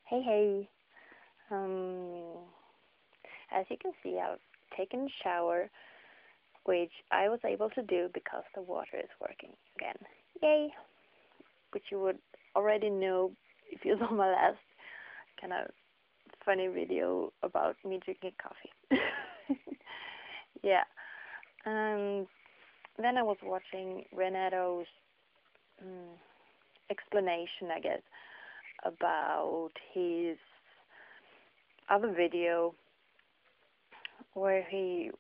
Hey, hey. Um, as you can see, I've taken a shower, which I was able to do because the water is working again. Yay! Which you would already know if you saw my last kind of funny video about me drinking coffee. Yeah. And then I was watching Renato's um, explanation, I guess, about his other video where he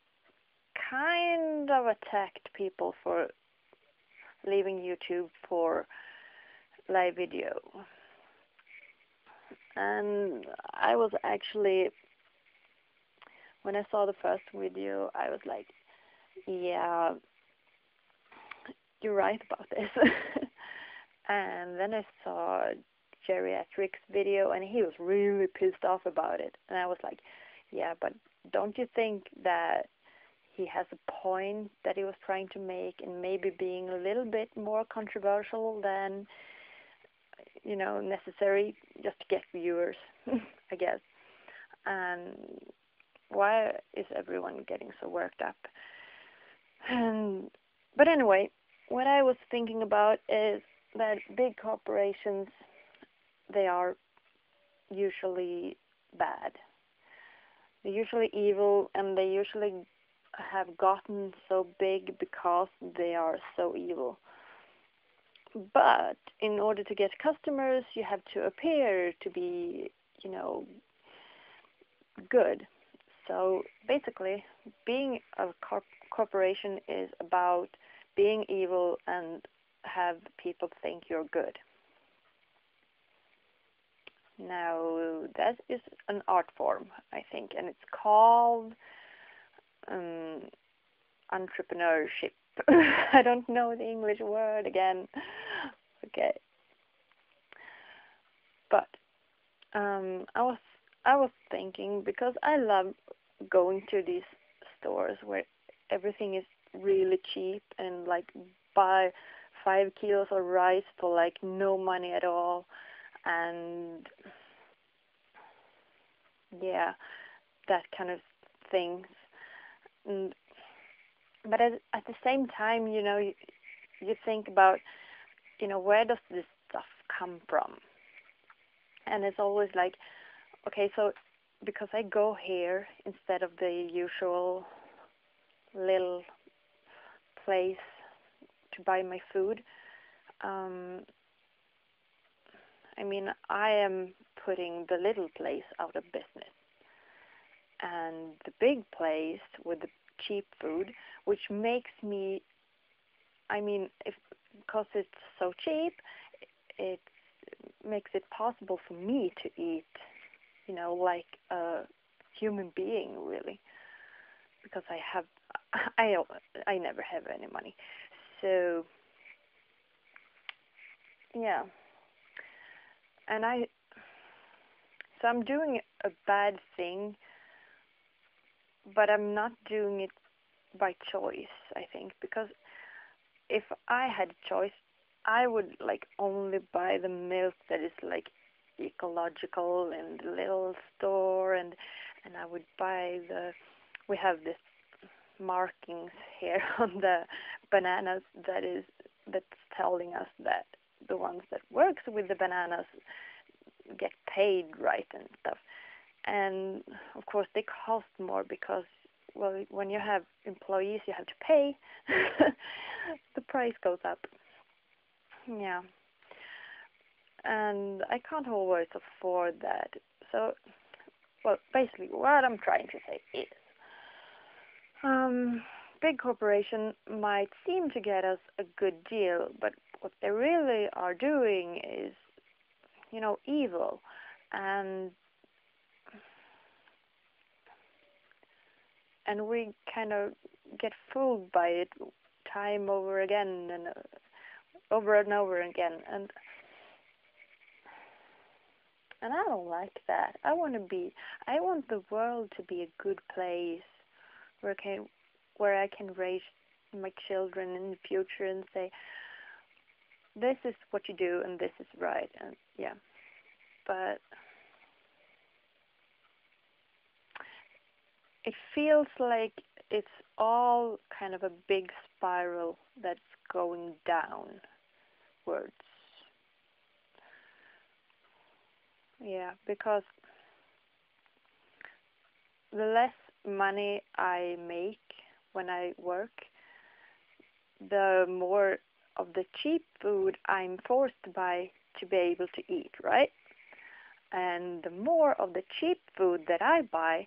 kind of attacked people for leaving YouTube for live video. And I was actually, when I saw the first video, I was like, yeah, you're right about this. And then I saw Geriatrics video, and he was really pissed off about it. And I was like, yeah, but don't you think that he has a point that he was trying to make, and maybe being a little bit more controversial than necessary just to get viewers, I guess. And why is everyone getting so worked up? But anyway, what I was thinking about is that big corporations, they are usually bad. They're usually evil, and they usually have gotten so big because they are so evil. But in order to get customers, you have to appear to be, good. So basically, being a corporation is about being evil and have people think you're good. Now, that is an art form, I think, and it's called entrepreneurship. I don't know the English word again. Okay. But I was thinking, because I love going to these stores where everything is really cheap, and like buy 5 kilos of rice for like no money at all, and yeah, that kind of things. And, but at the same time, you think about, where does this stuff come from? And it's always like, okay, so because I go here instead of the usual little place to buy my food, I mean, I am putting the little place out of business. And the big place with the cheap food, which makes me, I mean, because it's so cheap, it makes it possible for me to eat, like a human being, really, because I never have any money. So yeah, and so I'm doing a bad thing, but I'm not doing it by choice, I think, because if I had a choice, I would like only buy the milk that is like ecological in the little store, and I would buy we have this markings here on the bananas that's telling us that the ones that works with the bananas get paid right and stuff. And of course they cost more because, well, when you have employees you have to pay. The price goes up. Yeah. And I can't always afford that. So, well, basically what I'm trying to say is, big corporation might seem to get us a good deal, but what they really are doing is, evil. And we kind of get fooled by it time over again and over and over again, and I don't like that. I want the world to be a good place where I can raise my children in the future and say, this is what you do and this is right. And yeah, but it feels like it's all kind of a big spiral that's going downwards. Yeah, because the less money I make when I work, the more of the cheap food I'm forced by to be able to eat, right? And the more of the cheap food that I buy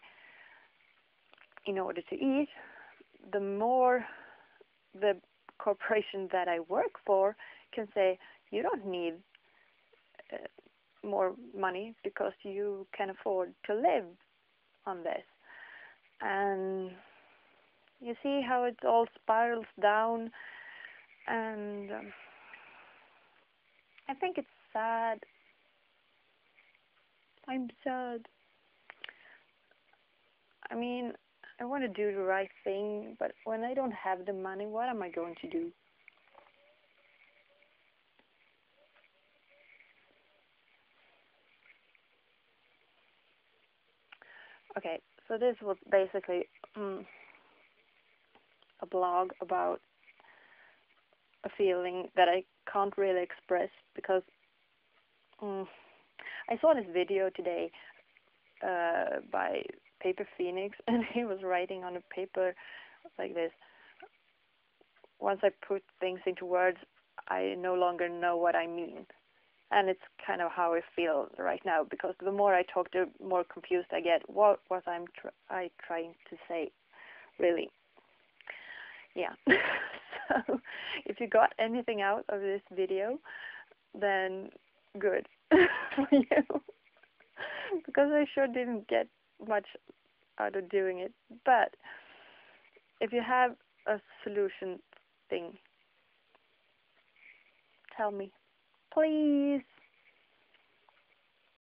in order to eat, the more the corporation that I work for can say, you don't need more money because you can afford to live on this. And you see how it all spirals down, and I think it's sad. I'm sad. I mean, I want to do the right thing, but when I don't have the money, what am I going to do? Okay, so this was basically a blog about a feeling that I can't really express because I saw this video today by Paper Phoenix, and he was writing on a paper like this: once I put things into words, I no longer know what I mean. And it's kind of how I feel right now, because the more I talk, the more confused I get. What was I trying to say, really? Yeah. So if you got anything out of this video, then good for you. Because I sure didn't get much out of doing it. But if you have a solution thing, tell me. Please.